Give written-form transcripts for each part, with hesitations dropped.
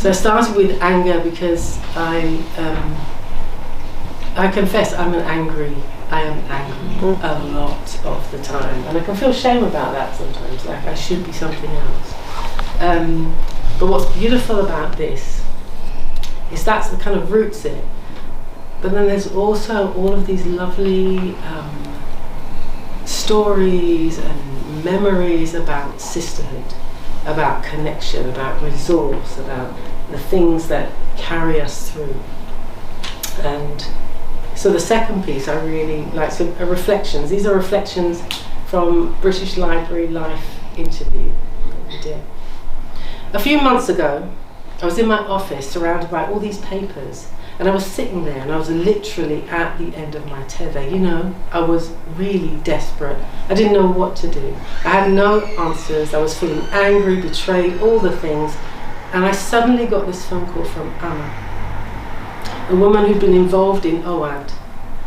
So I started with anger because I confess I am angry a lot of the time, and I can feel shame about that sometimes, like I should be something else. But what's beautiful about this is that's the kind of roots it. But then there's also all of these lovely stories and memories about sisterhood, about connection, about resource, about the things that carry us through. And so the second piece I really like, so reflections. These are reflections from British Library Life interview that we did. A few months ago, I was in my office surrounded by all these papers, and I was sitting there and I was literally at the end of my tether. You know, I was really desperate. I didn't know what to do. I had no answers. I was feeling angry, betrayed, all the things. And I suddenly got this phone call from Anna, a woman who'd been involved in OAD.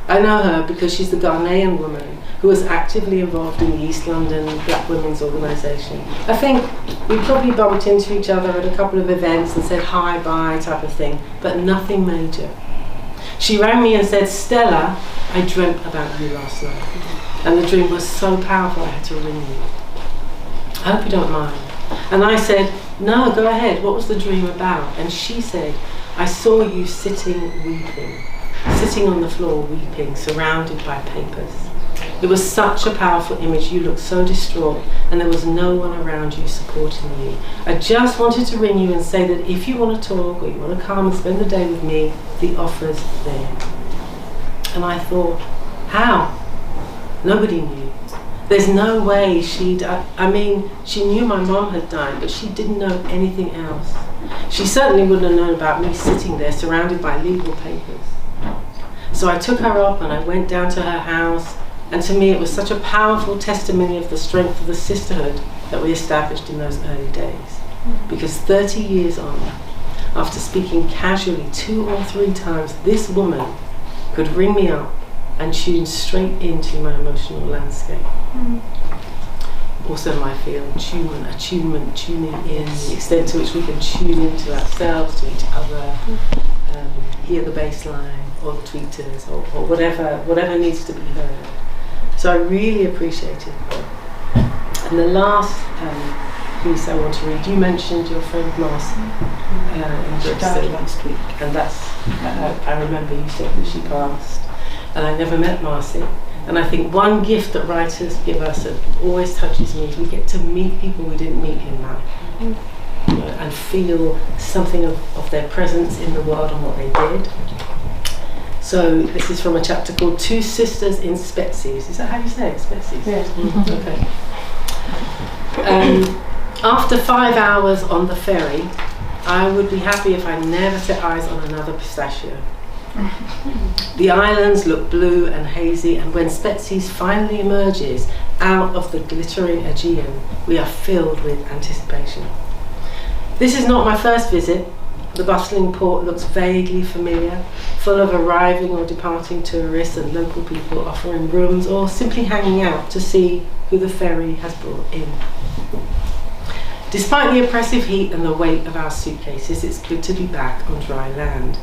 I know her because she's the Ghanaian woman who was actively involved in the East London Black Women's Organisation. I think we probably bumped into each other at a couple of events and said hi, bye type of thing, but nothing major. She rang me and said, Stella, I dreamt about you last night. And the dream was so powerful I had to ring you. I hope you don't mind. And I said, no, go ahead, what was the dream about? And she said, I saw you sitting weeping, sitting on the floor weeping, surrounded by papers. It was such a powerful image. You looked so distraught and there was no one around you supporting you. I just wanted to ring you and say that if you want to talk or you want to come and spend the day with me, the offer's there. And I thought, how? Nobody knew. There's no way she'd, I mean, she knew my mum had died, but she didn't know anything else. She certainly wouldn't have known about me sitting there surrounded by legal papers. So I took her up and I went down to her house. And to me, it was such a powerful testimony of the strength of the sisterhood that we established in those early days. Because 30 years on, after speaking casually 2 or 3 times, this woman could ring me up and tune straight into my emotional landscape. Also my field, attunement, tuning in, the extent to which we can tune into ourselves, to each other, hear the bass line or the tweeters or whatever needs to be heard. So I really appreciated that. And the last piece I want to read, you mentioned your friend Marcy in Brixton last week. And that's, I remember you said that she passed. And I never met Marcy. And I think one gift that writers give us that always touches me is we get to meet people we didn't meet in life. You know, and feel something of their presence in the world and what they did. So this is from a chapter called Two Sisters in Spetsies. Is that how you say it? Spetsies? Yes. Okay. After 5 hours on the ferry, I would be happy if I never set eyes on another pistachio. The islands look blue and hazy, and when Spetsies finally emerges out of the glittering Aegean, we are filled with anticipation. This is not my first visit. The bustling port looks vaguely familiar, full of arriving or departing tourists and local people offering rooms or simply hanging out to see who the ferry has brought in. Despite the oppressive heat and the weight of our suitcases, it's good to be back on dry land.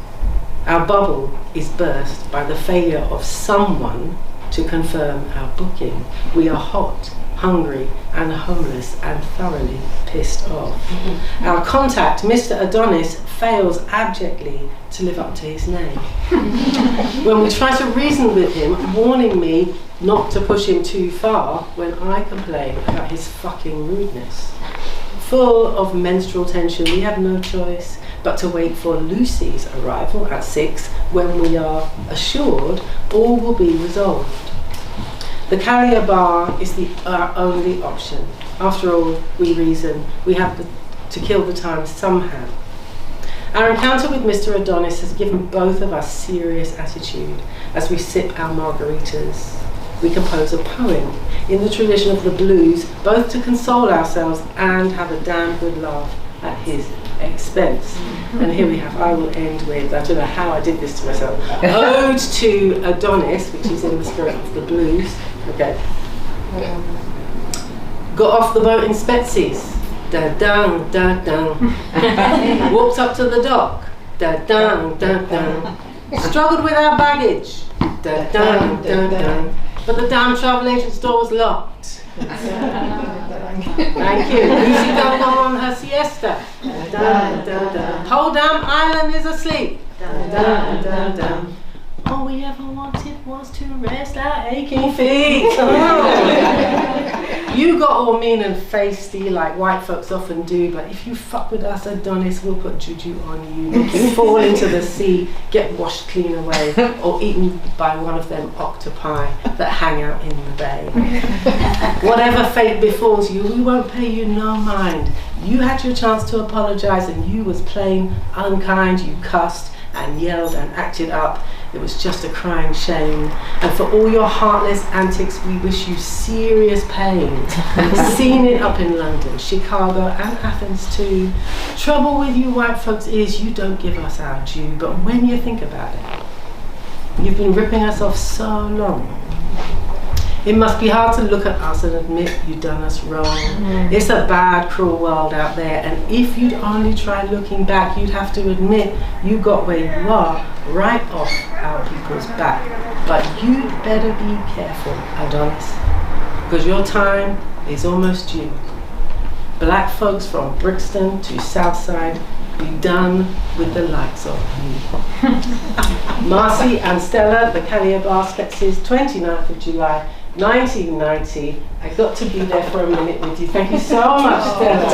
Our bubble is burst by the failure of someone to confirm our booking. We are hot, hungry and homeless and thoroughly pissed off. Our contact, Mr. Adonis, fails abjectly to live up to his name. When we try to reason with him, warning me not to push him too far when I complain about his fucking rudeness. Full of menstrual tension, we have no choice but to wait for Lucy's arrival at 6, when we are assured all will be resolved. The carrier bar is our only option. After all, we reason, we have to kill the time somehow. Our encounter with Mr. Adonis has given both of us serious attitude. As we sip our margaritas, we compose a poem in the tradition of the blues, both to console ourselves and have a damn good laugh at his expense. And here we have, I will end with, I don't know how I did this to myself, Ode to Adonis, which is in the spirit of the blues. Okay. Got off the boat in Spetsies. Da-dang, da-dang. Walked up to the dock. Dun, dun, dun, dun. Struggled with our baggage. Dun, dun, dun, dun. But the damn travel agent's door was locked. Thank you. Lucy don't go on her siesta. Dun, dun, dun. Whole damn island is asleep. Dun, dun, dun, dun. All we ever wanted was to rest our aching feet. You got all mean and feisty like white folks often do, but if you fuck with us, Adonis, we'll put juju on you. You can fall into the sea, get washed clean away, or eaten by one of them octopi that hang out in the bay. Whatever fate befalls you, we won't pay you no mind. You had your chance to apologize and you was plain unkind. You cussed and yelled and acted up. It was just a crying shame. And for all your heartless antics, we wish you serious pain. We've seen it up in London, Chicago and Athens too. Trouble with you white folks is you don't give us our due, but when you think about it, you've been ripping us off so long. It must be hard to look at us and admit you've done us wrong. It's a bad, cruel world out there, and if you'd only try looking back, you'd have to admit you got where you are right off our people's back. But you'd better be careful, Adonis, because your time is almost due. Black folks from Brixton to Southside, be done with the likes of you. Marcy and Stella, the Carrier Baskets, 29th of July, 1990. I got to be there for a minute with you. Thank you so much, Stella.